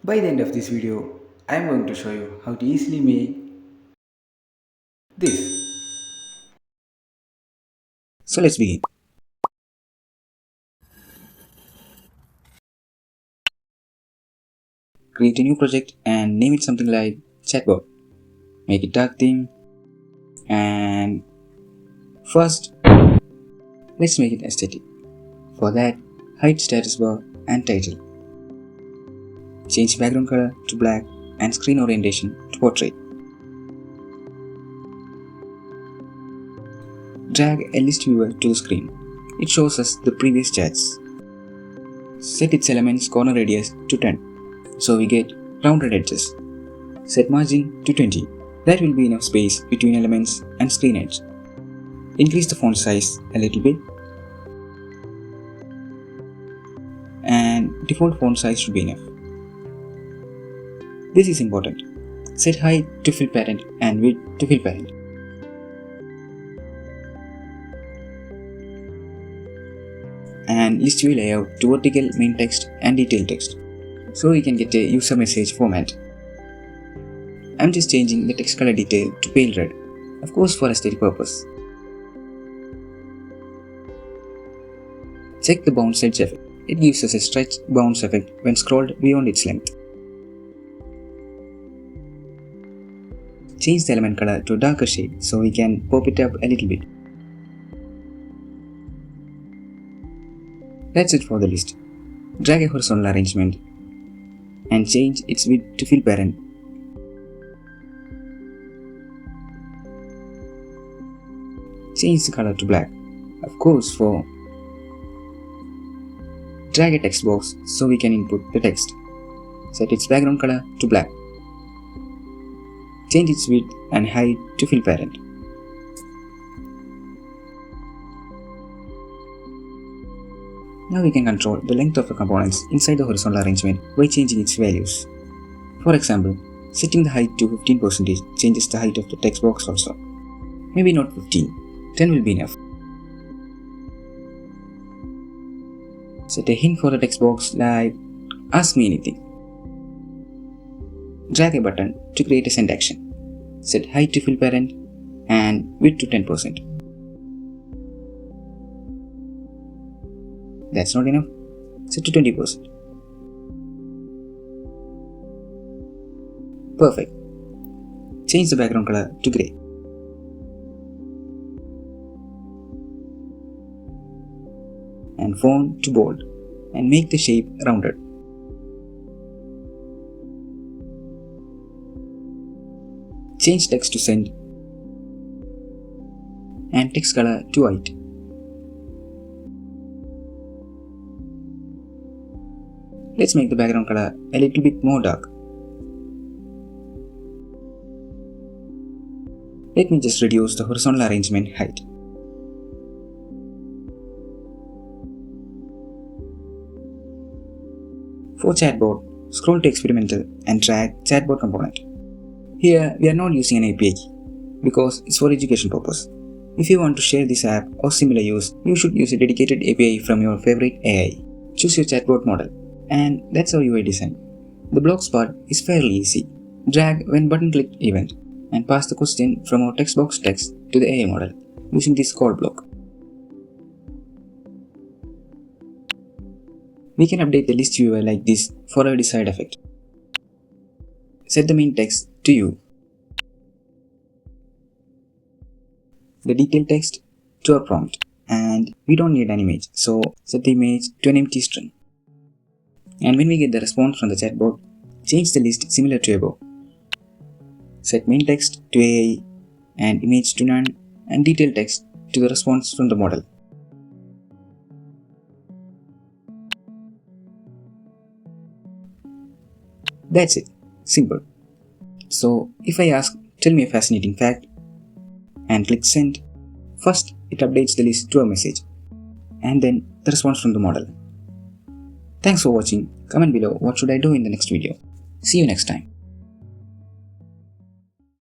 By the end of this video, I am going to show you how to easily make this. So let's begin. Create a new project and name it something like Chatbot. Make it dark theme, and first let's make it aesthetic. For that, hide status bar and title. Change background color to black and screen orientation to portrait. Drag a list viewer to the screen. It shows us the previous chats. Set its elements corner radius to 10, so we get rounded edges. Set margin to 20. That will be enough space between elements and screen edge. Increase the font size a little bit, and default font size should be enough. This is important. Set height to fill parent and width to fill parent. And list view layout to vertical main text and detail text, so we can get a user message format. I'm just changing the text color detail to pale red, of course for aesthetic purpose. Check the bounce edge effect. It gives us a stretch bounce effect when scrolled beyond its length. Change the element color to a darker shade so we can pop it up a little bit. That's it for the list. Drag a horizontal arrangement and change its width to fill parent. Change the color to black, of course for. Drag a text box so we can input the text. Set its background color to black. Change its width and height to fill parent. Now we can control the length of the components inside the horizontal arrangement by changing its values. For example, setting the height to 15% changes the height of the text box also. Maybe not 15, 10 will be enough. Set a hint for the text box like ask me anything. Drag a button to create a send action. Set height to fill parent and width to 10%. That's not enough. Set to 20%. Perfect. Change the background color to grey. And font to bold, and make the shape rounded. Change text to send and text color to white. Let's make the background color a little bit more dark. Let me just reduce the horizontal arrangement height. For Chatbot, scroll to Experimental and drag Chatbot component. Here we are not using an API key because it's for education purpose. If you want to share this app or similar use, you should use a dedicated API from your favorite AI. Choose your Chatbot model, and that's our UI design. The blocks part is fairly easy. Drag when button clicked event and pass the question from our text box text to the AI model using this call block. We can update the list viewer like this for a desired effect. Set the main text to you, the detailed text to our prompt, and we don't need an image, so set the image to an empty string. And when we get the response from the chatbot, change the list similar to above. Set main text to AI and image to none and detailed text to the response from the model. That's it. Simple. So if I ask, tell me a fascinating fact, and click send, first it updates the list to a message, and then the response from the model. Thanks for watching. Comment below what should I do in the next video. See you next time.